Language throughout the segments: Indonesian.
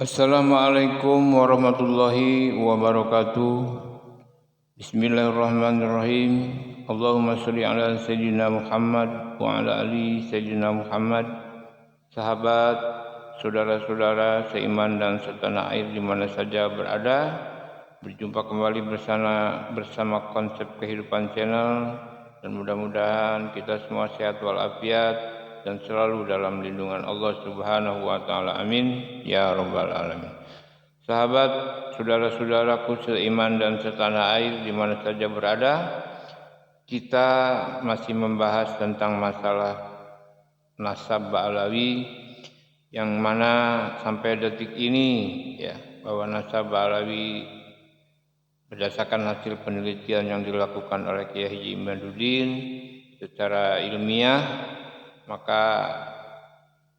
Assalamualaikum warahmatullahi wabarakatuh. Bismillahirrahmanirrahim. Allahumma sholli ala sayyidina Muhammad wa ala ali sayyidina Muhammad. Sahabat, saudara-saudara seiman dan setanah air di mana saja berada, berjumpa kembali bersama konsep kehidupan channel, dan mudah-mudahan kita semua sehat walafiat dan selalu dalam lindungan Allah Subhanahu wa taala. Amin ya rabbal alamin. Sahabat, saudara-saudaraku seiman dan setanah air di mana saja berada, kita masih membahas tentang masalah nasab Ba'alawi, yang mana sampai detik ini ya, bahwa nasab Ba'alawi berdasarkan hasil penelitian yang dilakukan oleh Kiai Haji Imaduddin secara ilmiah, maka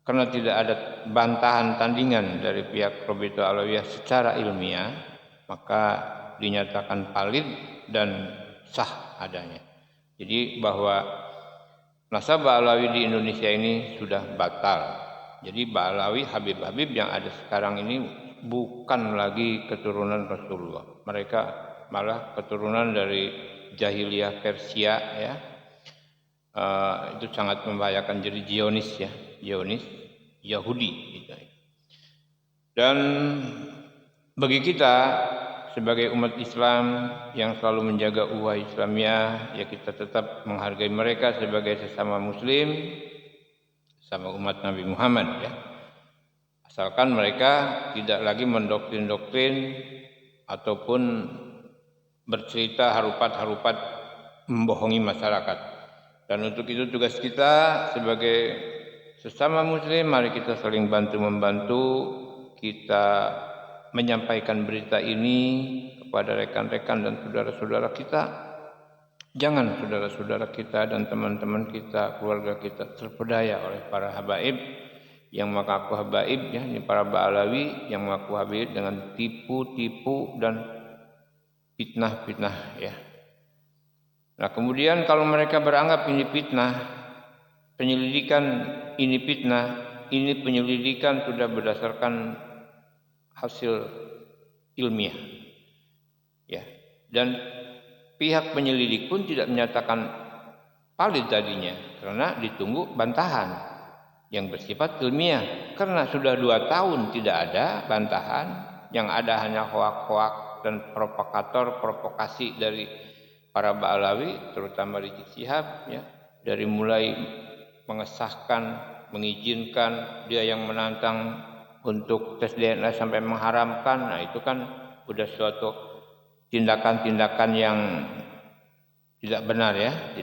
karena tidak ada bantahan tandingan dari pihak Robitul Alawiyah secara ilmiah, maka dinyatakan valid dan sah adanya. Jadi bahwa nasab Ba'alawi di Indonesia ini sudah batal. Jadi Ba'alawi, Habib-Habib yang ada sekarang ini bukan lagi keturunan Rasulullah. Mereka malah keturunan dari jahiliyah Persia ya. Itu sangat membahayakan, jadi Zionis Yahudi gitu. Dan bagi kita sebagai umat Islam yang selalu menjaga ukhuwah Islamiyah, ya kita tetap menghargai mereka sebagai sesama muslim, sama umat Nabi Muhammad ya. Asalkan mereka tidak lagi mendoktrin-doktrin ataupun bercerita harupat-harupat membohongi masyarakat. Dan untuk itu tugas kita sebagai sesama muslim, mari kita saling bantu-membantu, kita menyampaikan berita ini kepada rekan-rekan dan saudara-saudara kita. Jangan saudara-saudara kita dan teman-teman kita, keluarga kita terpedaya oleh para habaib yang mengaku habaib ya, ini para Ba'alawi yang mengaku habaib dengan tipu-tipu dan fitnah-fitnah ya. Nah, kemudian kalau mereka beranggap ini fitnah, penyelidikan ini fitnah, ini penyelidikan sudah berdasarkan hasil ilmiah. Ya. Dan pihak penyelidik pun tidak menyatakan valid tadinya karena ditunggu bantahan yang bersifat ilmiah. Karena sudah 2 tahun tidak ada bantahan, yang ada hanya hoak-hoak dan provokasi dari para Ba'alawi, terutama Rizik Syihab ya, dari mulai mengesahkan, mengizinkan, dia yang menantang untuk tes DNA sampai mengharamkan. Nah, itu kan sudah suatu tindakan-tindakan yang tidak benar ya,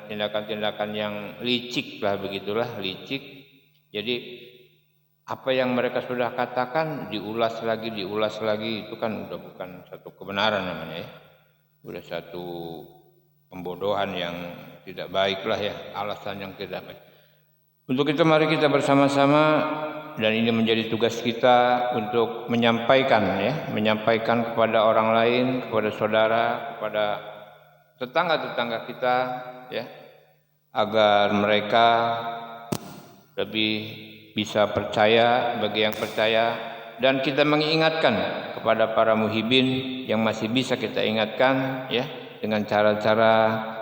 tindakan-tindakan yang licik lah, begitulah licik. Jadi apa yang mereka sudah katakan diulas lagi, itu kan udah bukan satu kebenaran namanya ya. Udah satu pembodohan yang tidak baik lah ya, alasan yang tidak baik. Untuk itu mari kita bersama-sama, dan ini menjadi tugas kita untuk menyampaikan kepada orang lain, kepada saudara, kepada tetangga-tetangga kita ya, agar mereka lebih bisa percaya bagi yang percaya. Dan kita mengingatkan kepada para muhibin yang masih bisa kita ingatkan ya, dengan cara-cara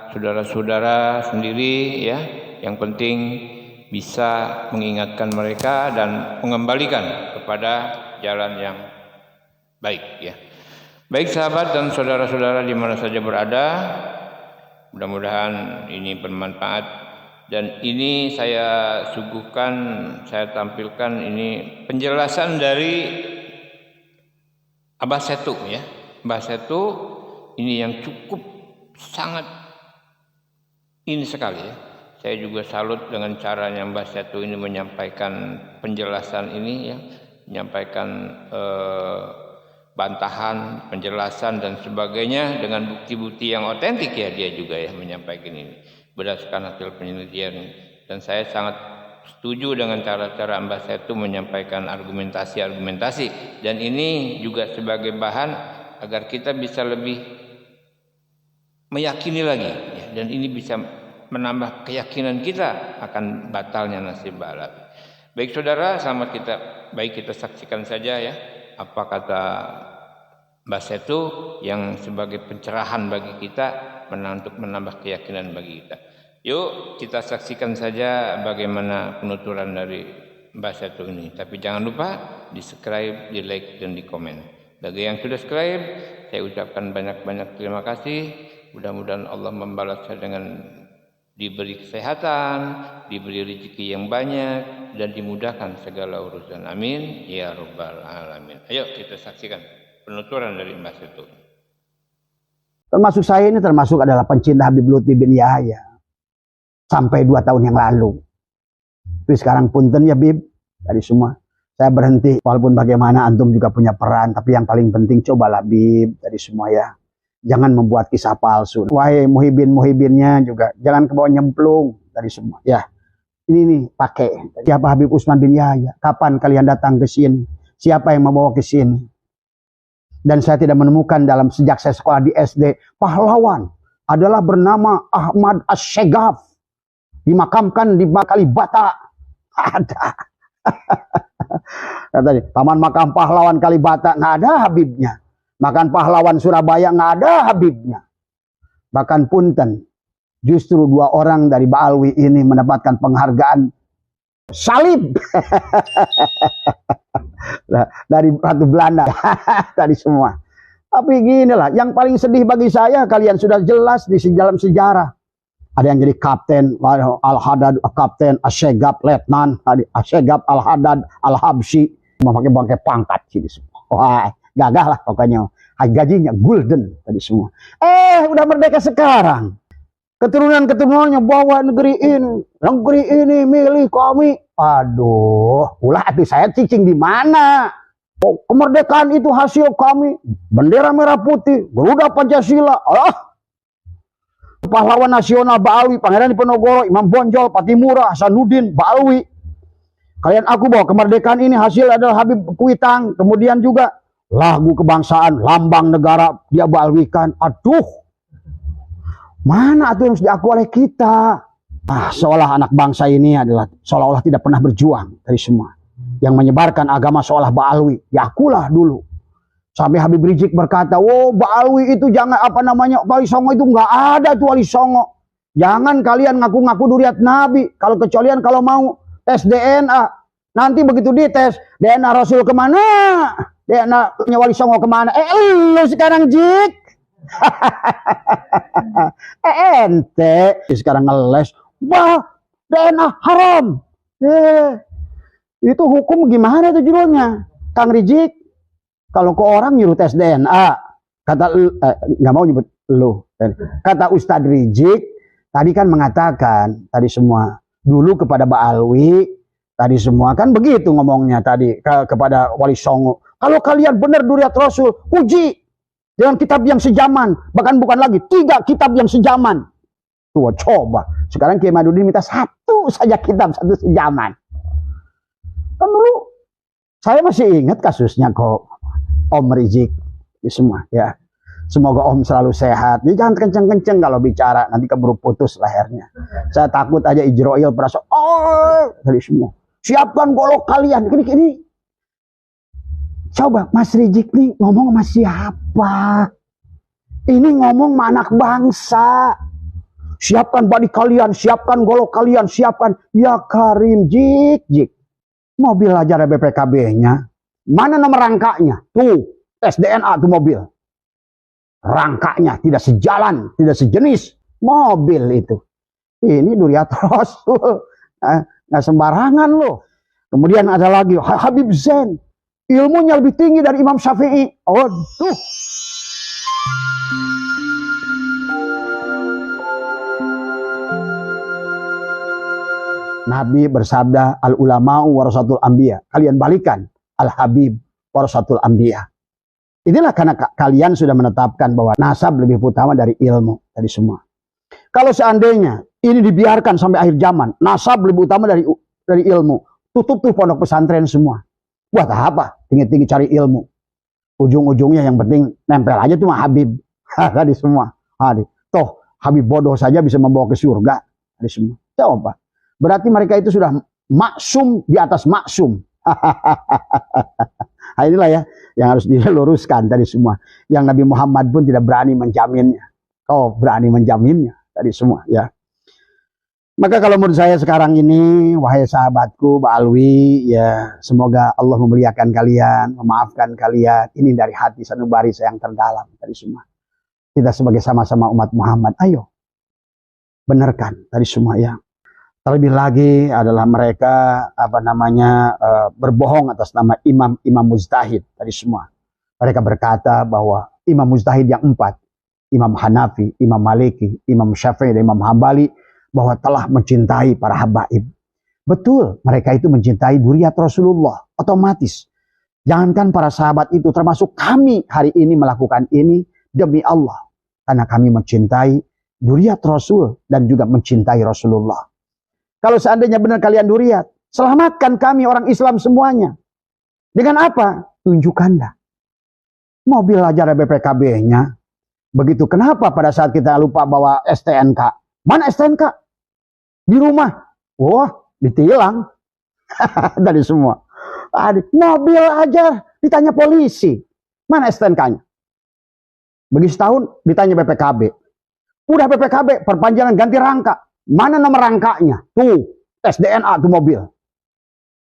saudara-saudara sendiri ya. Yang penting bisa mengingatkan mereka dan mengembalikan kepada jalan yang baik ya. Baik sahabat dan saudara-saudara di mana saja berada, mudah-mudahan ini bermanfaat. Dan ini saya suguhkan, saya tampilkan ini penjelasan dari Abah Setu ya. Abah Setu ini yang cukup sangat ini sekali ya. Saya juga salut dengan caranya Mbah Setu ini menyampaikan penjelasan ini ya, menyampaikan bantahan, penjelasan dan sebagainya dengan bukti-bukti yang otentik ya, dia juga ya menyampaikan ini berdasarkan hasil penelitian. Dan saya sangat setuju dengan cara-cara Mbah Setu menyampaikan argumentasi, dan ini juga sebagai bahan agar kita bisa lebih meyakini lagi ya, dan ini bisa menambah keyakinan kita akan batalnya nasib Ba'alawi. Baik saudara, baik kita saksikan saja ya apa kata Mbah Setu yang sebagai pencerahan bagi kita, untuk menambah keyakinan bagi kita. Yuk kita saksikan saja bagaimana penuturan dari Mbah Setu ini. Tapi jangan lupa di subscribe, di like, dan di komen. Bagi yang sudah subscribe, saya ucapkan banyak-banyak terima kasih. Mudah-mudahan Allah membalas saya dengan diberi kesehatan, diberi rezeki yang banyak, dan dimudahkan segala urusan. Amin ya rabbal alamin. Ayo kita saksikan penuturan dari Mbah Setu. Termasuk saya ini adalah pencinta Habib Lutfi bin Yahya sampai 2 tahun yang lalu. Tapi sekarang punten ya Bib, dari semua saya berhenti. Walaupun bagaimana antum juga punya peran, tapi yang paling penting cobalah Bib, dari semua ya. Jangan membuat kisah palsu. Wahai muhibinnya juga jangan kebawa nyemplung, dari semua ya. Ini nih pakai siapa Habib Utsman bin Yahya, kapan kalian datang ke sini, siapa yang membawa ke sini. Dan saya tidak menemukan dalam sejak saya sekolah di SD, pahlawan adalah bernama Ahmad As-Segaf, dimakamkan di Kalibata. Ada. Tadi Taman Makam Pahlawan Kalibata nggak ada Habibnya. Makan Pahlawan Surabaya nggak ada Habibnya. Bahkan punten, justru 2 orang dari Baalwi ini mendapatkan penghargaan salib dari Ratu Belanda. Tadi semua. Tapi gini lah, yang paling sedih bagi saya, kalian sudah jelas di dalam sejarah. Ada yang jadi kapten Al-Haddad, kapten As-Segaf, letnan As-Segaf Al-Haddad Al-Habsyi, memakai bangkai pangkat sini semua. Wah, gagah lah pokoknya. Gajinya golden tadi semua. Udah merdeka sekarang. Keturunan-keturunannya bawa negeri ini milik kami. Aduh, ulah hati saya cicing di mana? Oh, kemerdekaan itu hasil kami. Bendera merah putih, Garuda Pancasila. Pahlawan nasional Baalwi, Pangeran Diponegoro, Imam Bonjol, Patimura, Hasanuddin, Baalwi. Kalian aku bawa kemerdekaan ini hasil adalah Habib Kuitang. Kemudian juga lagu kebangsaan, lambang negara dia Baalwikan. Aduh, mana itu yang harus diakui oleh kita? Seolah anak bangsa ini adalah seolah-olah tidak pernah berjuang dari semua. Yang menyebarkan agama seolah Baalwi. Diakulah dulu. Sampai Habib Rizik berkata, Baalwi itu jangan Wali Songo itu nggak ada tuh Wali Songo. Jangan kalian ngaku-ngaku duriat Nabi. Kalau kecualian kalau mau tes DNA. Nanti begitu dites, DNA Rasul kemana? DNA-nya Wali Songo kemana? Lu sekarang Jik. Ente sekarang ngeles. Wah, DNA haram. Itu hukum gimana tuh judulnya? Kang Rizik. Kalau ke orang nyuruh tes DNA, kata nggak mau nyebut lu. Kata Ustadz Rizik tadi kan mengatakan tadi semua dulu kepada Baalwi tadi semua kan begitu ngomongnya tadi kepada Wali Songo. Kalau kalian benar duriat Rasul, uji dengan kitab yang sejaman, bahkan bukan lagi 3 kitab yang sejaman. Tuh coba sekarang Kiai Madudin minta 1 saja kitab 1 sejaman. Kan dulu saya masih ingat kasusnya kok. Om Rizik semua ya. Semoga Om selalu sehat. Jadi jangan kenceng-kenceng kalau bicara, nanti keburu putus lehernya. Saya takut aja Ijroil berasa dari semua. Siapkan golok kalian. Ini. Coba Mas Rizik nih ngomong sama siapa? Ini ngomong sama anak bangsa. Siapkan body kalian, siapkan golok kalian, siapkan. Ya Karim Jik. Mobil aja ada BPKB-nya. Mana nomor rangkanya? Tuh, tes DNA tuh mobil. Rangkanya tidak sejalan, tidak sejenis. Mobil itu. Ini duriat Rasul. Nggak sembarangan loh. Kemudian ada lagi Habib Zain. Ilmunya lebih tinggi dari Imam Syafi'i. Aduh. Nabi bersabda, al-ulama'u warasatul anbiya. Kalian balikan. Al-Habib warasatul anbiya. Inilah karena kalian sudah menetapkan bahwa nasab lebih utama dari ilmu, dari semua. Kalau seandainya ini dibiarkan sampai akhir zaman, nasab lebih utama dari ilmu, tutup tuh pondok pesantren semua. Buat apa? Tinggi-tinggi cari ilmu. Ujung-ujungnya yang penting nempel aja cuma Habib. Tadi semua. Toh Habib bodoh saja bisa membawa ke surga. Tadi semua. Coba. Berarti mereka itu sudah maksum di atas maksum. Nah, inilah ya yang harus diluruskan tadi semua. Yang Nabi Muhammad pun tidak berani menjaminnya. Kau berani menjaminnya tadi semua ya. Maka kalau menurut saya sekarang ini, wahai sahabatku, Pak Alwi, ya semoga Allah memuliakan kalian, memaafkan kalian. Ini dari hati sanubari saya yang terdalam tadi semua. Kita sebagai sama-sama umat Muhammad, ayo benarkan tadi semua ya. Terlebih lagi adalah mereka berbohong atas nama imam mujtahid tadi semua. Mereka berkata bahwa imam mujtahid yang 4, Imam Hanafi, Imam Maliki, Imam Syafi'i, dan Imam Hambali, bahwa telah mencintai para habaib. Betul, mereka itu mencintai dzurriyyat Rasulullah, otomatis. Jangankan para sahabat itu, termasuk kami hari ini melakukan ini demi Allah. Karena kami mencintai dzurriyyat Rasul dan juga mencintai Rasulullah. Kalau seandainya benar kalian dzurriyyat, selamatkan kami orang Islam semuanya. Dengan apa? Tunjukkanlah. Mobil aja ada BPKB-nya. Begitu, kenapa pada saat kita lupa bawa STNK? Mana STNK? Di rumah. Wah, ditilang. Dari semua. Mobil aja ditanya polisi. Mana STNK-nya? Begitu setahun ditanya BPKB. Udah BPKB, perpanjangan ganti rangka. Mana nomor rangkanya? Tuh, tes DNA tuh mobil.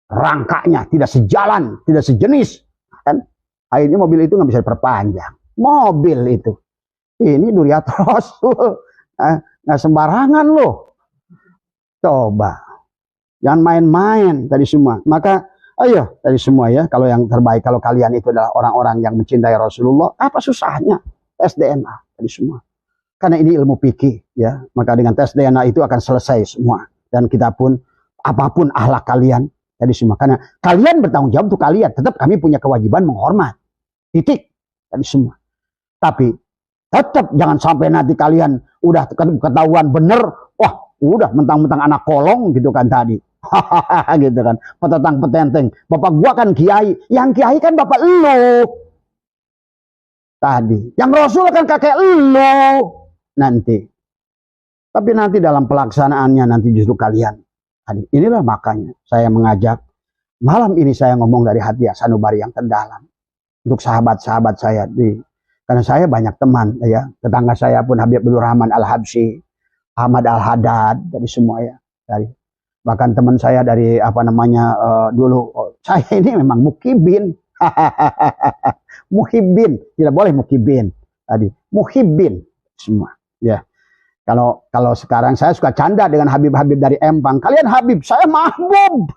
Rangkanya tidak sejalan, tidak sejenis. Kan? Akhirnya mobil itu nggak bisa diperpanjang. Mobil itu. Ini dzurriyyat Rasul. Nggak sembarangan loh. Coba. Jangan main-main tadi semua. Maka ayo tadi semua ya. Kalau yang terbaik, kalau kalian itu adalah orang-orang yang mencintai Rasulullah, apa susahnya? Tes DNA tadi semua. Karena ini ilmu fikih ya. Maka dengan tes DNA itu akan selesai semua. Dan kita pun, apapun akhlak kalian tadi semua. Karena kalian bertanggung jawab untuk kalian. Tetap kami punya kewajiban menghormat. Titik. Tadi semua. Tapi tetap jangan sampai nanti kalian udah ketahuan bener, wah udah mentang-mentang anak kolong gitu kan tadi. Hahaha gitu kan. Petetang petenteng. Bapak gua kan kiai, yang kiai kan bapak elu. Tadi. Yang Rasul kan kakek elu. Nanti. Tapi nanti dalam pelaksanaannya nanti justru kalian. Tadi. Inilah makanya saya mengajak malam ini saya ngomong dari hati ya sanubari yang terdalam. Untuk sahabat-sahabat saya karena saya banyak teman ya, tetangga saya pun Habib Abdul Rahman Al-Habsyi, Ahmad Al-Haddad, dari semua ya, dari bahkan teman saya dari dulu saya ini memang mukibin. Muhibbin, tidak boleh mukibin tadi, muhibbin semua ya. Kalau sekarang saya suka canda dengan Habib-Habib dari Empang, kalian Habib, saya Mahbub.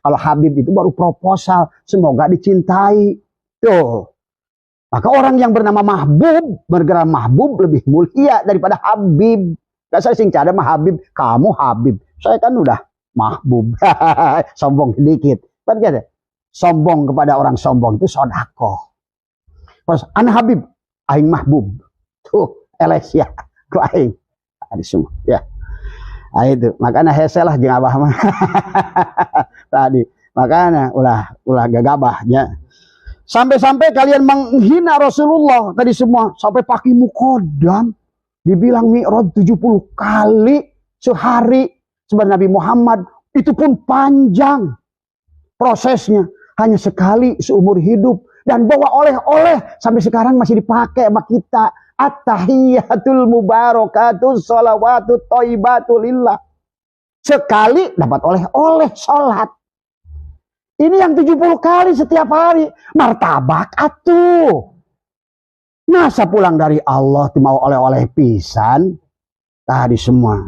Kalau Habib itu baru proposal, semoga dicintai. Tuh. Maka orang yang bernama Mahbub, bergerak Mahbub lebih mulia daripada Habib. Gak saya sing cada mah Habib, kamu Habib. Saya kan udah Mahbub. Sombong sedikit. Berarti sombong kepada orang sombong itu sodako. Terus anak Habib, aing Mahbub. Tuh, Elesia, ku aing. Ada semua, ya. Nah, itu. Makanya heselah jeung abah mah. Tadi. Makanya ulah gagabahnya. Sampai-sampai kalian menghina Rasulullah tadi semua. Sampai pakai mukodam. Dibilang mi'raj 70 kali sehari. Sebenarnya Nabi Muhammad itu pun panjang prosesnya. Hanya sekali seumur hidup. Dan bawa oleh-oleh. Sampai sekarang masih dipakai sama kita. At-tahiyyatul mubarakatus sholawatut thayyibatu lillah. Sekali dapat oleh-oleh sholat. Ini yang 70 kali setiap hari. Martabak atuh. Masa pulang dari Allah tuh mau oleh-oleh pisan. Tadi semua.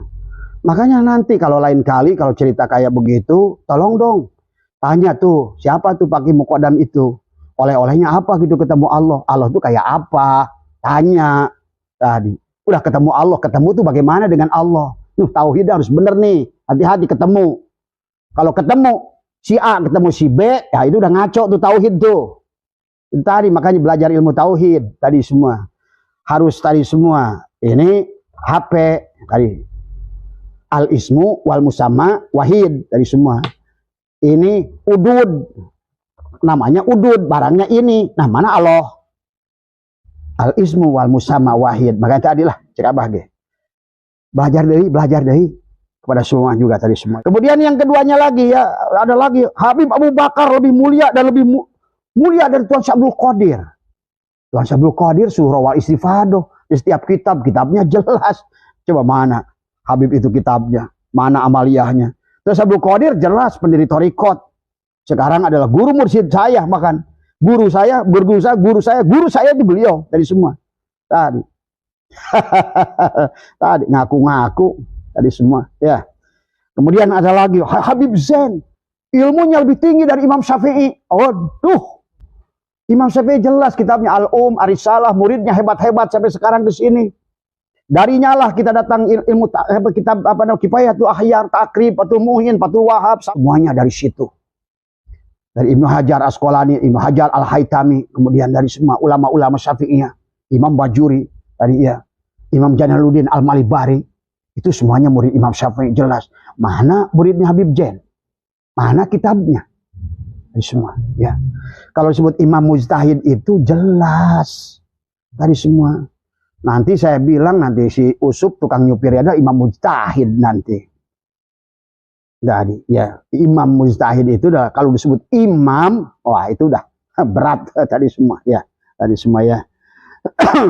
Makanya nanti kalau lain kali kalau cerita kayak begitu, tolong dong. Tanya tuh, siapa tuh pakai mukodam itu? Oleh-olehnya apa gitu ketemu Allah? Allah tuh kayak apa? Tanya tadi. Udah ketemu Allah, ketemu tuh bagaimana dengan Allah? Tauhid harus bener nih. Hati-hati ketemu. Kalau ketemu si A ketemu si B, ya itu udah ngaco tuh tauhid tuh. Itu tadi makanya belajar ilmu tauhid tadi semua. Harus tadi semua. Ini HP tadi. Al ismu wal musamma wahid tadi semua. Ini udud. Namanya udud, barangnya ini. Nah, mana Allah? Al ismu wal musamma wahid. Makanya tadi lah cek abah ge. Belajar deui. kepada semua juga tadi semua. Kemudian yang keduanya lagi ya, ada lagi Habib Abu Bakar lebih mulia dan lebih mulia dari Tuan Syabdul Qadir. Tuan Syabdul Qadir surah wal istifadah di setiap kitabnya jelas. Coba mana Habib itu kitabnya, mana amaliyahnya. Tuan Syabdul Qadir jelas pendiri Thariqat. Sekarang adalah guru mursyid saya, bahkan guru saya itu beliau dari semua. Tadi. Tadi ngaku-ngaku tadi semua ya. Kemudian ada lagi Habib Zain, ilmunya lebih tinggi dari Imam Syafi'i. Aduh, Imam Syafi'i jelas kitabnya Al-Um, Arisalah, muridnya hebat-hebat sampai sekarang di sini. Darinya lah kita datang ilmu kitab Kifayatul Ahyar, Takrib, Fathul Muhin, Fathul Wahab, semuanya dari situ. Dari Ibnu Hajar Asqalani, Ibnu Hajar Al-Haytami, kemudian dari semua ulama-ulama Syafi'iyah, Imam Bajuri, tadi ya, Imam Jalaluddin Al-Malibari. Itu semuanya murid Imam Syafi'i jelas. Mana muridnya Habib Zain? Mana kitabnya? Dari semua ya. Kalau disebut Imam Mujtahid itu jelas. Dari semua. Nanti saya bilang nanti si Usup tukang nyupir ada Imam Mujtahid nanti. Jadi ya Imam Mujtahid itu udah kalau disebut imam, wah itu udah berat tadi semua ya. Tadi semua ya.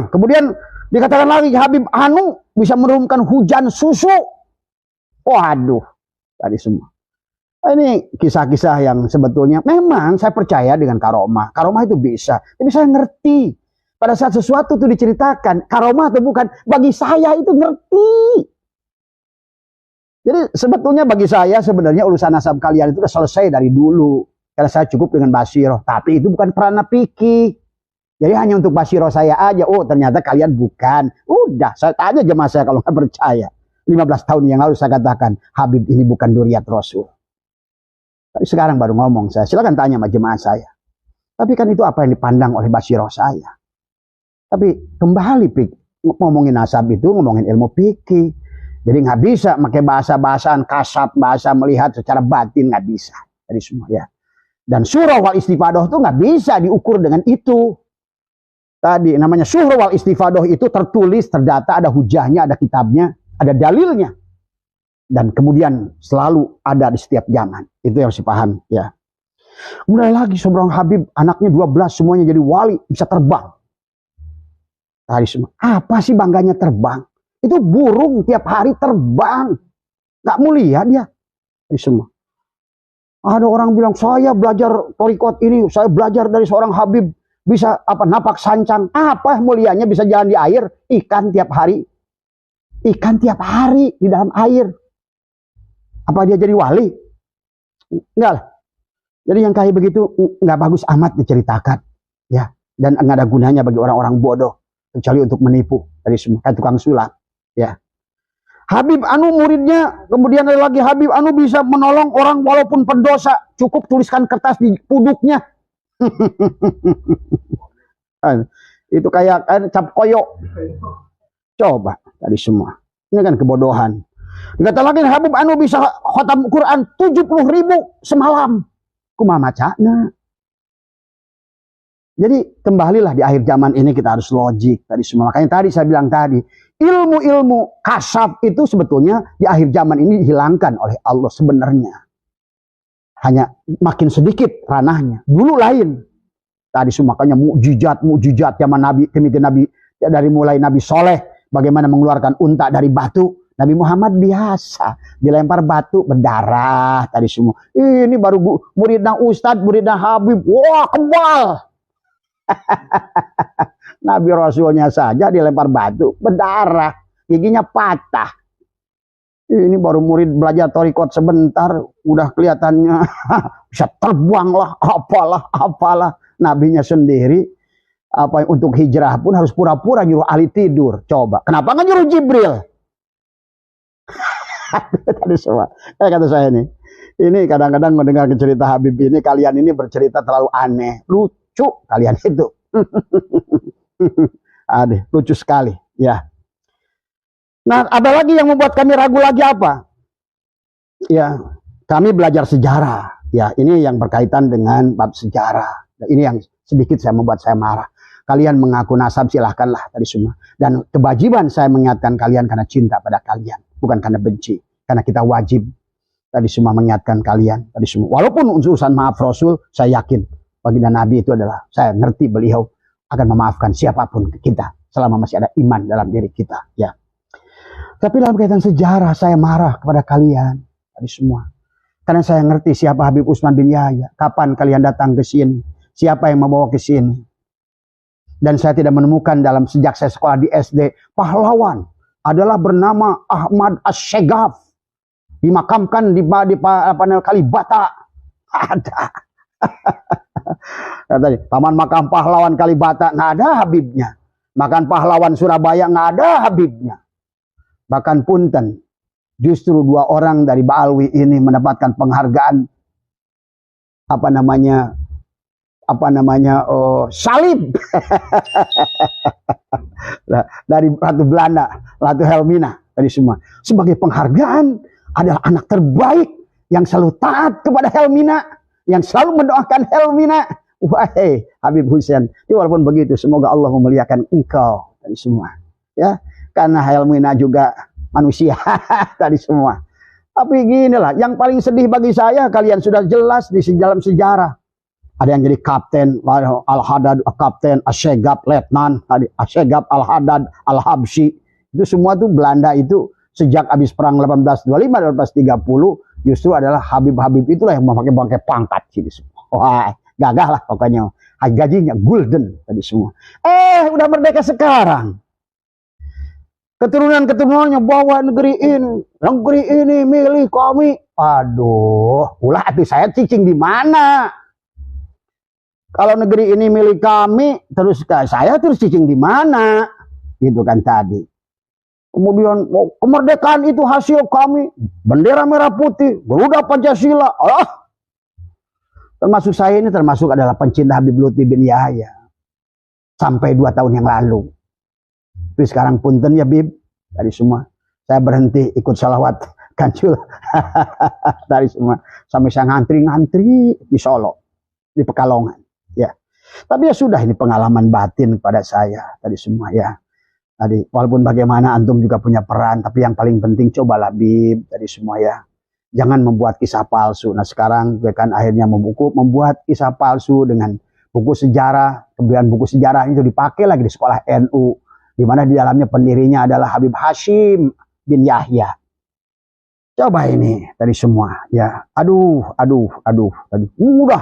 Kemudian dikatakan lagi Habib Anu bisa menurunkan hujan susu. Waduh, tadi semua. Ini kisah-kisah yang sebetulnya memang saya percaya dengan karomah. Karomah itu bisa. Tapi saya ngerti. Pada saat sesuatu itu diceritakan, karomah atau bukan, bagi saya itu ngerti. Jadi sebetulnya bagi saya sebenarnya urusan nasab kalian itu sudah selesai dari dulu. Karena saya cukup dengan basiroh. Tapi itu bukan peranan fikih. Jadi hanya untuk basiroh saya aja. Oh ternyata kalian bukan. Udah saya tanya jemaah saya kalau nggak percaya. 15 tahun yang lalu saya katakan Habib ini bukan Duriat Rasul. Tapi sekarang baru ngomong saya. Silakan tanya sama jemaah saya. Tapi kan itu apa yang dipandang oleh basiroh saya. Tapi kembali ngomongin nasab itu ngomongin ilmu fikih. Jadi nggak bisa pakai bahasa-bahasaan kasab, bahasa melihat secara batin nggak bisa. Dari semua ya. Dan surah wal istifadah itu nggak bisa diukur dengan itu. Tadi namanya surah wal istifadah itu tertulis, terdata, ada hujahnya, ada kitabnya, ada dalilnya. Dan kemudian selalu ada di setiap zaman. Itu yang harus dipahami ya. Mulai lagi seorang Habib, anaknya 12 semuanya jadi wali, bisa terbang. Tadi semua. Apa sih bangganya terbang? Itu burung tiap hari terbang. Gak mulia dia. Tadi semua. Ada orang bilang, saya belajar Thariqat ini, saya belajar dari seorang Habib. Bisa napak sancang. Apa mulianya bisa jalan di air? Ikan tiap hari. Ikan tiap hari di dalam air. Apa dia jadi wali? Enggak lah. Jadi yang kayak begitu nggak bagus amat diceritakan. Ya. Dan nggak ada gunanya bagi orang-orang bodoh. Kecuali untuk menipu. Dari semua. Kayak tukang sulap. Ya. Habib Anu muridnya. Kemudian ada lagi Habib Anu bisa menolong orang walaupun pendosa. Cukup tuliskan kertas di puduknya. Itu kayak cap koyok. Coba. Tadi semua. Ini kan kebodohan. Dikata lagi Habib Anu bisa khatam Quran 70.000 semalam. Kumaha macana. Jadi kembalilah di akhir zaman ini kita harus logik tadi semua. Makanya tadi saya bilang tadi, ilmu-ilmu kasab itu sebetulnya di akhir zaman ini dihilangkan oleh Allah sebenarnya. Hanya makin sedikit ranahnya. Dulu lain. Tadi semua makanya mukjizat zaman Nabi, Nabi dari mulai Nabi Soleh bagaimana mengeluarkan unta dari batu. Nabi Muhammad biasa dilempar batu berdarah tadi semua. Ini baru muridnya Ustadz, muridnya Habib. Wah kebal. Nabi Rasulnya saja dilempar batu berdarah, giginya patah. Ini baru murid belajar Thariqat sebentar, udah kelihatannya bisa terbang lah, apalah. Nabinya sendiri untuk hijrah pun harus pura-pura nyuruh ahli tidur. Coba, kenapa nggak nyuruh Jibril? Tadi semua. Kata saya ini kadang-kadang mendengar cerita Habib ini, kalian ini bercerita terlalu aneh, lucu kalian itu. Aduh, lucu sekali, ya. Nah, ada lagi yang membuat kami ragu lagi apa? Ya, kami belajar sejarah. Ya, ini yang berkaitan dengan bab sejarah. Ini yang sedikit membuat saya marah. Kalian mengaku nasab silahkanlah tadi semua. Dan kewajiban saya mengingatkan kalian karena cinta pada kalian. Bukan karena benci. karena kita wajib tadi semua mengingatkan kalian tadi semua. Walaupun urusan maaf Rasul, saya yakin baginda Nabi itu adalah, saya ngerti beliau akan memaafkan siapapun kita selama masih ada iman dalam diri kita, ya. Tapi dalam kaitan sejarah saya marah kepada kalian tadi semua. Karena saya ngerti siapa Habib Utsman bin Yahya, kapan kalian datang ke sini, siapa yang membawa ke sini. Dan saya tidak menemukan dalam sejak saya sekolah di SD, pahlawan adalah bernama Ahmad Asyegaf, dimakamkan di panel Kalibata. Ada. Tadi Taman Makam Pahlawan Kalibata nggak ada Habibnya. Makan Pahlawan Surabaya nggak ada Habibnya. Bahkan punten, justru 2 orang dari Ba'alwi ini mendapatkan penghargaan salib dari Ratu Belanda, Ratu Helmina tadi semua. Sebagai penghargaan adalah anak terbaik yang selalu taat kepada Helmina, yang selalu mendoakan Helmina. Wahai Habib Hussein, walaupun begitu semoga Allah memuliakan engkau tadi semua, ya. Karena Helmina juga manusia tadi semua. Tapi ginilah, yang paling sedih bagi saya, kalian sudah jelas di dalam sejarah. Ada yang jadi kapten, Al-Haddad, kapten, Asyegaf, letnan, Asyegaf, Al-Haddad, Al-Habsyi. Itu semua tuh Belanda itu sejak habis perang 1825-1830 justru adalah Habib-Habib itulah yang memakai pangkat sini semua. Wah, gagah lah pokoknya. Gajinya golden tadi semua. Udah merdeka sekarang. Keturunan-keturunannya bawa negeri ini milik kami. Aduh, ulah itu saya cicing di mana? Kalau negeri ini milik kami, terus saya terus cicing di mana? Gitu kan tadi. Kemudian kemerdekaan itu hasil kami, bendera merah putih, Garuda Pancasila. Termasuk saya ini termasuk adalah pencinta Habib Lutfi bin Yahya. Sampai 2 tahun yang lalu. Tapi sekarang punten ya Bib, dari semua. Saya berhenti ikut salawat kancil. Dari semua. Sampai saya ngantri-ngantri di Solo. Di Pekalongan. Ya. Tapi ya sudah, ini pengalaman batin kepada saya. Tadi semua ya. Tadi, walaupun bagaimana antum juga punya peran. Tapi yang paling penting cobalah Bib. Tadi semua ya. Jangan membuat kisah palsu. Nah sekarang gue kan akhirnya membuat kisah palsu dengan buku sejarah. Kemudian buku sejarah itu dipakai lagi di sekolah NU. Di mana di dalamnya pendirinya adalah Habib Hashim bin Yahya. Coba ini tadi semua ya. Aduh. Tadi udah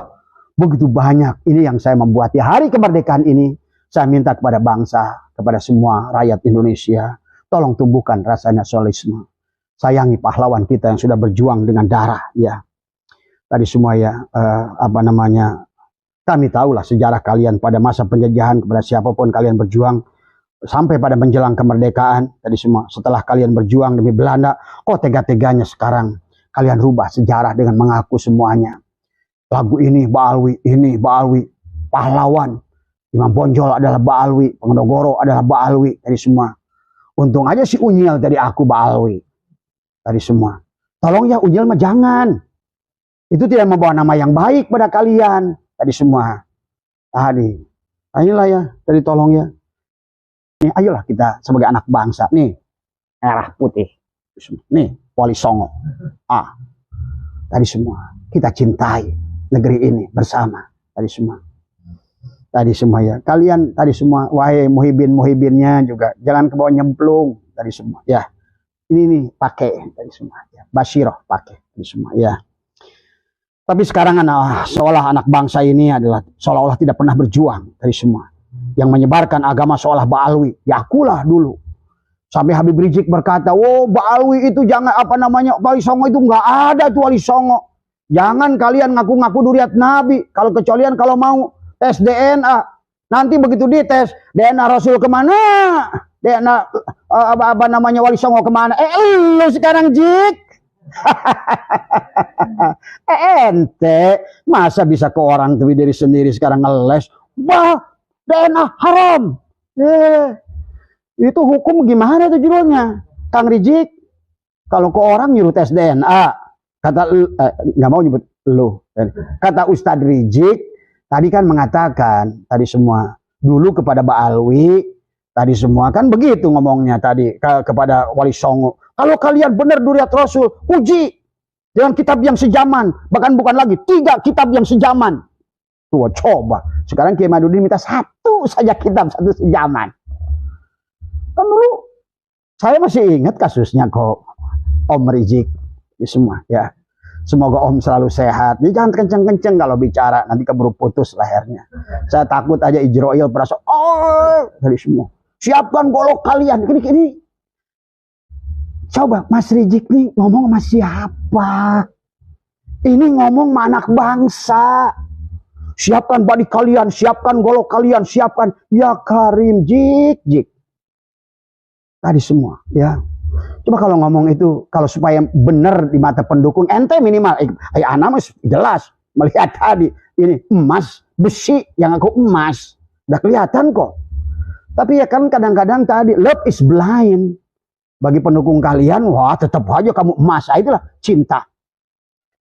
begitu banyak. Ini yang saya membuat di hari kemerdekaan ini. Saya minta kepada bangsa, kepada semua rakyat Indonesia, tolong tumbuhkan rasa nasionalisme. Sayangi pahlawan kita yang sudah berjuang dengan darah ya. Tadi semua ya kami tahulah sejarah kalian pada masa penjajahan, kepada siapapun kalian berjuang sampai pada menjelang kemerdekaan tadi semua. Setelah kalian berjuang demi Belanda, kok tega-teganya sekarang kalian rubah sejarah dengan mengaku semuanya. Lagu ini Ba'alwi, pahlawan. Imam Bonjol adalah Ba'alwi, Pengendogoro adalah Ba'alwi tadi semua. Untung aja si Unyil dari aku Ba'alwi tadi semua. Tolong ya Unyil mah jangan. Itu tidak membawa nama yang baik pada kalian tadi semua. Tadi, ayolah ya, tadi tolong ya. Nih, ayolah kita sebagai anak bangsa. Nih, merah putih. Nih, Wali Songo. Tadi semua. Kita cintai negeri ini bersama. Tadi semua. Tadi semua ya. Kalian tadi semua. Wahai muhibin-muhibinnya juga. Jangan ke bawah nyemplung. Tadi semua. Ya. Ini nih, pakai. Tadi semua. Ya. Basyiroh pakai. Tadi semua. Ya. Tapi sekarang seolah anak bangsa ini adalah seolah-olah tidak pernah berjuang. Tadi semua. Yang menyebarkan agama seolah Ba'alwi. Ya akulah dulu. Sampai Habib Rizik berkata, Ba'alwi itu jangan Wali Songo itu nggak ada tuh Wali Songo. Jangan kalian ngaku-ngaku duriat Nabi. Kalau kecualian kalau mau tes DNA. Nanti begitu dites, DNA Rasul kemana? DNA Wali Songo kemana? Lu sekarang Jik. Ente masa bisa ke orang tapi diri sendiri sekarang ngeles. DNA haram. Itu hukum gimana tuh judulnya? Kang Rizik, kalau ke orang nyuruh tes DNA, kata nggak mau nyebut lu. Kata Ustadz Rizik tadi kan mengatakan tadi semua dulu kepada Ba'alwi Tadi semua kan begitu ngomongnya tadi kepada Wali Songo. Kalau kalian benar Duriat Rasul, uji dengan kitab yang sejaman. Bahkan bukan lagi 3 kitab yang sejaman. Tuh coba. Sekarang Kiai Madudin minta 1 saja kitab, 1 sejaman. Kan dulu saya masih ingat kasusnya kok Om Rizik. Ini semua ya. Semoga Om selalu sehat. Jadi jangan kenceng-kenceng kalau bicara, nanti keburu putus lehernya. Saya takut aja Ijroil berasa, dari semua. Siapkan golok kalian. Ini. Coba Mas Rizik nih ngomong sama siapa? Ini ngomong sama anak bangsa. Siapkan body kalian, siapkan golok kalian, siapkan. Ya Karim, Jik. Tadi semua, ya. Coba kalau ngomong itu, kalau supaya benar di mata pendukung, ente minimal, Ana mas jelas melihat tadi, ini emas, besi yang aku emas, udah kelihatan kok. Tapi ya kan kadang-kadang tadi, love is blind. Bagi pendukung kalian, wah tetap aja kamu emas, itulah cinta.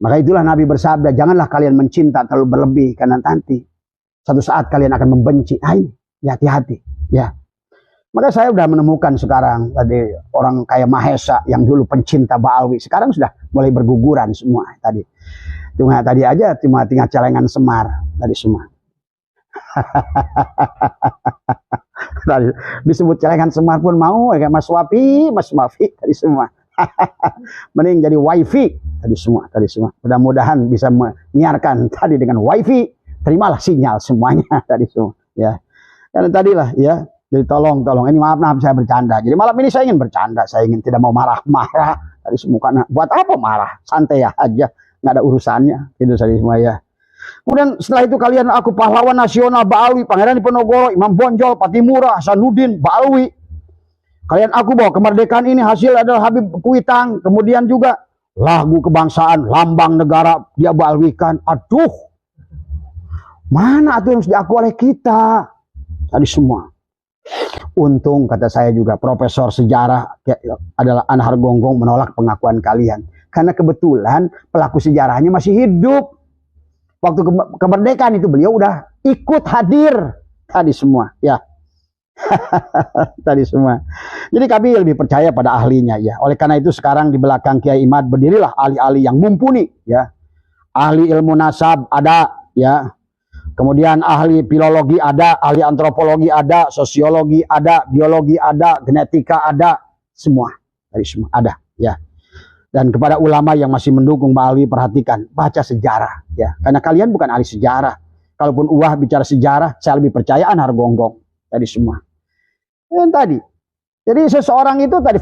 Maka itulah Nabi bersabda, janganlah kalian mencinta terlalu berlebih, karena nanti satu saat kalian akan membenci. Ini hati-hati, ya. Maka saya sudah menemukan sekarang tadi orang kayak Mahesa yang dulu pencinta Ba'alwi, sekarang sudah mulai berguguran semua tadi. Cuma tadi aja tinggal celengan Semar tadi semua. Tadi disebut celengan Semar pun mau kayak Mas Wafi tadi semua. Mending jadi wifi tadi semua. Mudah-mudahan bisa menyiarkan tadi dengan wifi, terimalah sinyal semuanya tadi semua ya. Dan tadilah ya. Jadi tolong, ini maaf saya bercanda. Jadi malam ini saya ingin bercanda, saya ingin tidak mau marah-marah dari semua. Karena buat apa marah? Santai aja, nggak ada urusannya. Itu saja semua ya. Kemudian setelah itu kalian aku pahlawan nasional Ba'alwi, Pangeran Diponegoro, Imam Bonjol, Patimura, Hasanuddin, Ba'alwi. Kalian aku bawa kemerdekaan ini hasil adalah Habib Kuitang. Kemudian juga lagu kebangsaan, lambang negara dia Ba'alwikan. Aduh, mana itu yang harus diakui oleh kita? Tadi semua. Untung kata saya juga Profesor Sejarah adalah Anhar Gonggong menolak pengakuan kalian. Karena kebetulan pelaku sejarahnya masih hidup. Waktu kemerdekaan itu beliau udah ikut hadir. Tadi semua ya. Tadi semua. Jadi kami lebih percaya pada ahlinya ya. Oleh karena itu sekarang di belakang Kiai Imad berdirilah ahli-ahli yang mumpuni ya. Ahli ilmu nasab ada ya. Kemudian ahli filologi ada, ahli antropologi ada, sosiologi ada, biologi ada, genetika ada, semua. Dari semua ada, ya. Dan kepada ulama yang masih mendukung Ba'alwi, perhatikan, baca sejarah, ya. Karena kalian bukan ahli sejarah. Kalaupun Uwah bicara sejarah, saya lebih percaya Anhar Gonggong. Tadi semua. Dan tadi. Jadi seseorang itu tadi,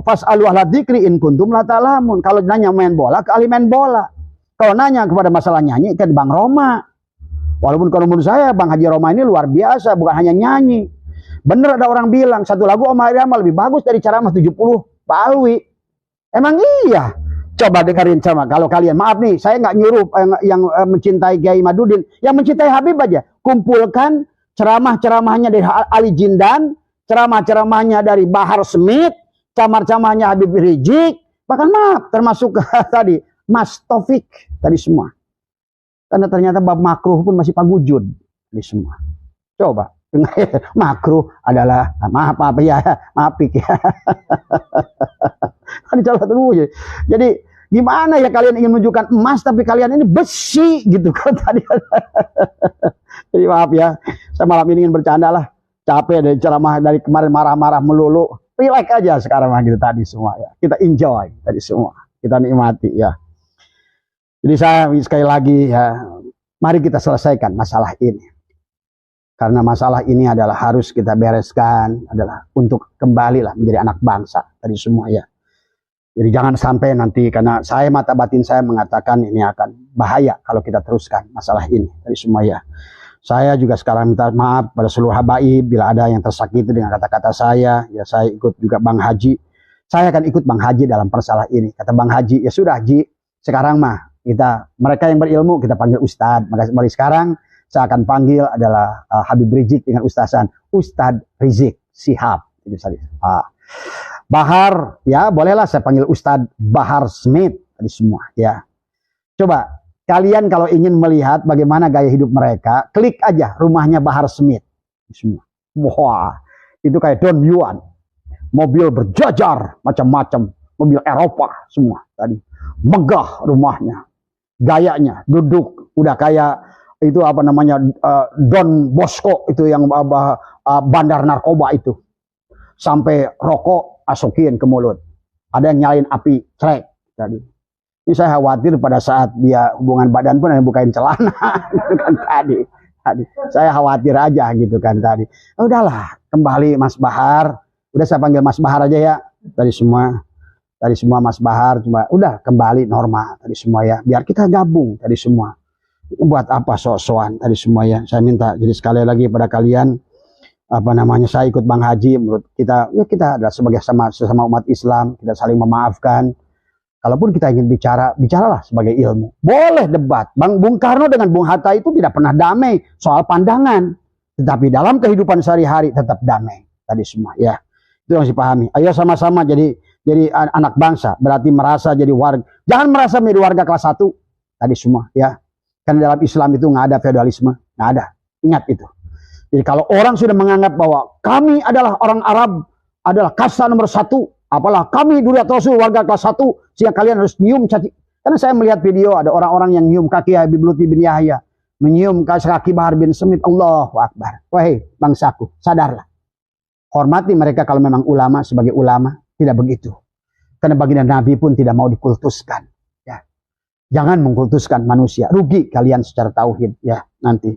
fas'alu ahla dzikri in kuntum la ta'lamun. Kalau nanya main bola, ke ahli main bola. Kalau nanya kepada masalah nyanyi, ke Bang Roma. Walaupun kalau menurut saya Bang Haji Roma ini luar biasa, bukan hanya nyanyi. Bener ada orang bilang satu lagu Om Irama lebih bagus dari ceramah 70 Ba'alwi. Emang iya? Coba dengerin sama kalau kalian. Maaf nih, saya nggak nyuruh yang mencintai Kiai Madudin, yang mencintai Habib aja. Kumpulkan ceramah-ceramahnya dari Ali Jindan, ceramah-ceramahnya dari Bahar Smith, ceramah-ceramahnya Habib Rizik, bahkan maaf termasuk tadi Mas Taufik tadi semua. Karena ternyata bab makruh pun masih pagujud di semua. Coba makruh adalah maaf ya. Tadi coba tunggu. Jadi gimana ya kalian ingin menunjukkan emas tapi kalian ini besi gitu kan tadi. Jadi maaf ya. Saya malam ini ingin bercanda lah. Capek dari ceramah dari kemarin marah-marah melulu. Relax aja sekarang gitu tadi semua ya. Kita enjoy tadi semua. Kita nikmati ya. Jadi saya sekali lagi ya, mari kita selesaikan masalah ini. Karena masalah ini adalah harus kita bereskan, adalah untuk kembalilah menjadi anak bangsa tadi semua ya. Jadi jangan sampai nanti, karena saya mata batin saya mengatakan ini akan bahaya kalau kita teruskan masalah ini tadi semua ya. Saya juga sekarang minta maaf pada seluruh habaib bila ada yang tersakiti dengan kata-kata saya. Ya saya ikut juga Bang Haji. Saya akan ikut Bang Haji dalam persalah ini. Kata Bang Haji, ya sudah Haji, sekarang mah mereka yang berilmu kita panggil Ustadz. Maka mulai sekarang saya akan panggil adalah Habib Rizik dengan Ustazan Ustadz Rizik Sihab. Itu saja. Bahar ya bolehlah saya panggil Ustadz Bahar Smith tadi semua ya. Coba kalian kalau ingin melihat bagaimana gaya hidup mereka, klik aja rumahnya Bahar Smith semua. Wah, itu kayak Don Juan. Mobil berjajar, macam-macam. Mobil Eropa semua tadi. Megah rumahnya. Gayanya, duduk. Udah kayak itu apa namanya, Don Bosco itu yang bandar narkoba itu. Sampai rokok masukin ke mulut. Ada yang nyalain api, cerek tadi. Ini saya khawatir pada saat dia hubungan badan pun ada bukain celana gitu kan tadi. Saya khawatir aja gitu kan tadi. Udahlah, kembali Mas Bahar. Udah saya panggil Mas Bahar aja ya. Tadi semua Mas Bahar cuma udah kembali normal tadi semua ya. Biar kita gabung tadi semua. Buat apa sok-sokan tadi semua ya. Saya minta jadi sekali lagi pada kalian apa namanya, saya ikut Bang Haji, menurut kita ya kita adalah sebagai sesama umat Islam, kita saling memaafkan. Kalaupun kita ingin bicara, bicaralah sebagai ilmu. Boleh debat. Bung Karno dengan Bung Hatta itu tidak pernah damai soal pandangan. Tetapi dalam kehidupan sehari-hari tetap damai. Tadi semua ya. Itu yang harus dipahami. Ayo sama-sama jadi anak bangsa. Berarti merasa jadi warga. Jangan merasa menjadi warga kelas 1. Tadi semua ya. Karena dalam Islam itu nggak ada feodalisme. Nggak ada. Ingat itu. Jadi kalau orang sudah menganggap bahwa kami adalah orang Arab, adalah kasta nomor 1. Apalah kami Duriat Rasul warga kelas 1, sehingga kalian harus nyium kaki. Karena saya melihat video ada orang-orang yang nyium kaki Habib Lutfi bin Yahya, menyium kaki Bahar bin Smith. Allahu Akbar. Wahai bangsaku, sadarlah. Hormati mereka kalau memang ulama sebagai ulama, tidak begitu. Karena baginda Nabi pun tidak mau dikultuskan. Ya. Jangan mengkultuskan manusia. Rugi kalian secara tauhid ya nanti.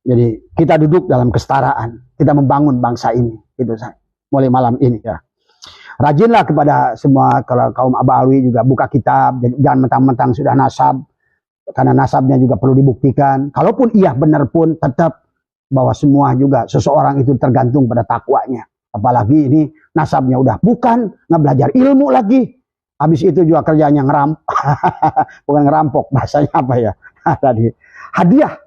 Jadi kita duduk dalam kesetaraan, kita membangun bangsa ini. Itu saya. Mulai malam ini ya. Rajinlah kepada semua kalau kaum Abah Alwi juga buka kitab, jangan mentang-mentang sudah nasab, karena nasabnya juga perlu dibuktikan. Kalaupun iya benar pun tetap bahwa semua juga seseorang itu tergantung pada takwanya. Apalagi ini nasabnya udah bukan, nggak belajar ilmu lagi. Habis itu juga kerjanya bukan ngerampok, bahasanya apa ya tadi, hadiah.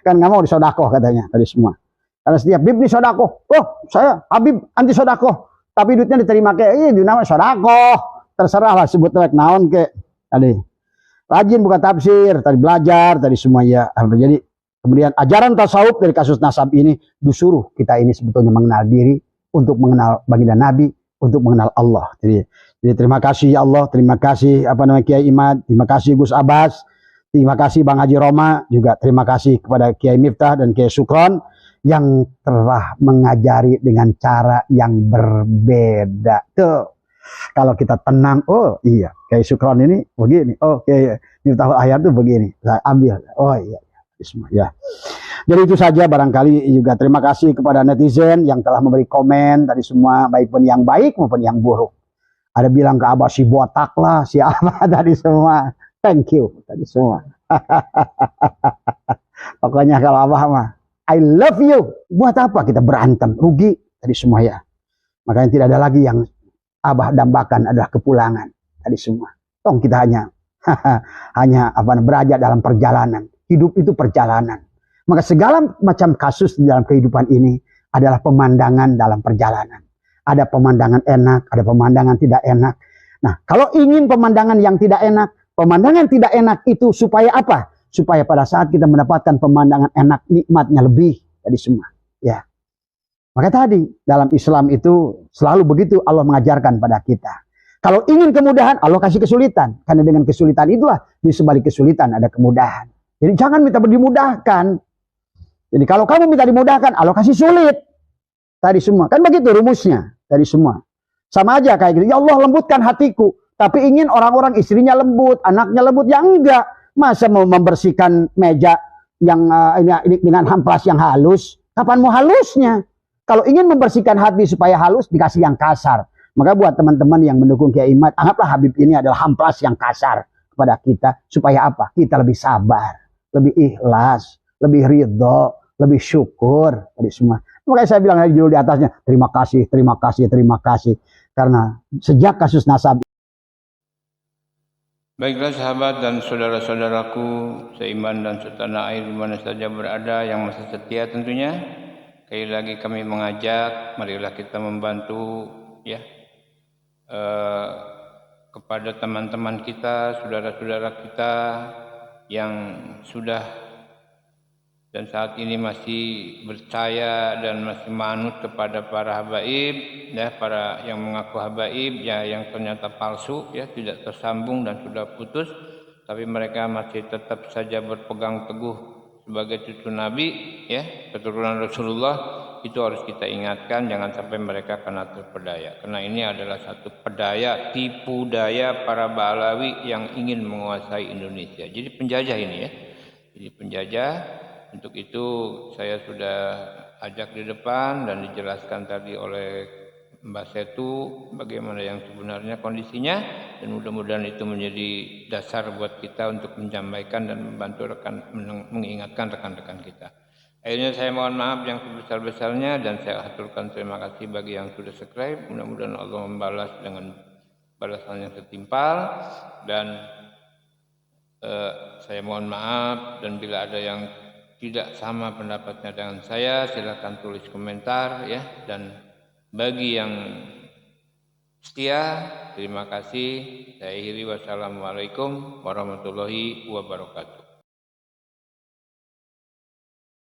Kan nggak mau disodakoh katanya tadi semua. Karena setiap Habib nih sodakoh, oh saya Habib anti sodakoh. Tapi duitnya diterima kayak ini namanya sodakoh. Terserah lah sebut lek naon ke tadi. Rajin buka tafsir, tadi belajar, tadi semua ya. Jadi kemudian ajaran tasawuf dari kasus nasab ini disuruh kita ini sebetulnya mengenal diri, untuk mengenal baginda Nabi, untuk mengenal Allah. Jadi terima kasih ya Allah, terima kasih apa namanya Kiai Imad, terima kasih Gus Abbas, terima kasih Bang Haji Roma, juga terima kasih kepada Kiai Miftah dan Kiai Sukron yang telah mengajari dengan cara yang berbeda. Tuh, kalau kita tenang, oh iya, kayak Sukron ini begini, oh kayak Miftahul Ahyar tuh begini, saya ambil, oh iya, semua ya. Jadi itu saja barangkali juga terima kasih kepada netizen yang telah memberi komen tadi semua, baik pun yang baik maupun yang buruk. Ada bilang ke Abah si botak lah, si apa tadi semua, thank you tadi semua. Pokoknya kalau Abah mah I love you. Buat apa kita berantem? Rugi tadi semua ya. Makanya tidak ada lagi yang Abah dambakan adalah kepulangan tadi semua. Tong kita hanya beraja dalam perjalanan. Hidup itu perjalanan. Maka segala macam kasus di dalam kehidupan ini adalah pemandangan dalam perjalanan. Ada pemandangan enak, ada pemandangan tidak enak. Nah, kalau ingin pemandangan yang tidak enak, pemandangan tidak enak itu supaya apa? Supaya pada saat kita mendapatkan pemandangan enak, nikmatnya lebih dari semua. Ya. Maka tadi dalam Islam itu selalu begitu Allah mengajarkan pada kita. Kalau ingin kemudahan, Allah kasih kesulitan. Karena dengan kesulitan itulah di sebalik kesulitan ada kemudahan. Jadi jangan minta dimudahkan. Jadi kalau kamu minta dimudahkan, Allah kasih sulit. Tadi semua. Kan begitu rumusnya. Tadi semua. Sama aja kayak gitu. Ya Allah lembutkan hatiku. Tapi ingin orang-orang istrinya lembut, anaknya lembut. Ya enggak. Masa mau membersihkan meja yang ini dengan hamplas yang halus? Kapan mau halusnya? Kalau ingin membersihkan hati supaya halus, dikasih yang kasar. Maka buat teman-teman yang mendukung Kiai Imad, anggaplah Habib ini adalah hamplas yang kasar kepada kita. Supaya apa? Kita lebih sabar, lebih ikhlas, lebih ridho, lebih syukur. Tadi semua. Makanya saya bilang dari judul di atasnya, terima kasih, terima kasih, terima kasih. Karena sejak kasus nasab. Baiklah sahabat dan saudara-saudaraku seiman dan setanah air di mana saja berada yang masih setia tentunya. Sekali lagi kami mengajak, marilah kita membantu ya kepada teman-teman kita, saudara-saudara kita yang sudah dan saat ini masih percaya dan masih manut kepada para habaib, ya, para yang mengaku habaib, ya, yang ternyata palsu, ya, tidak tersambung dan sudah putus, tapi mereka masih tetap saja berpegang teguh sebagai cucu Nabi, ya, keturunan Rasulullah. Itu harus kita ingatkan, jangan sampai mereka kena terpedaya, karena ini adalah satu pedaya, tipu daya para Ba'alawi yang ingin menguasai Indonesia. Jadi penjajah ini, ya, jadi penjajah. Untuk itu saya sudah ajak di depan dan dijelaskan tadi oleh Mbak Setu bagaimana yang sebenarnya kondisinya, dan mudah-mudahan itu menjadi dasar buat kita untuk menyampaikan dan membantu mengingatkan rekan-rekan kita. Akhirnya saya mohon maaf yang sebesar-besarnya dan saya aturkan terima kasih bagi yang sudah subscribe. Mudah-mudahan Allah membalas dengan balasan yang setimpal, dan saya mohon maaf, dan bila ada yang tidak sama pendapatnya dengan saya, silakan tulis komentar, ya. Dan bagi yang setia, terima kasih. Saya akhiri, wassalamualaikum warahmatullahi wabarakatuh.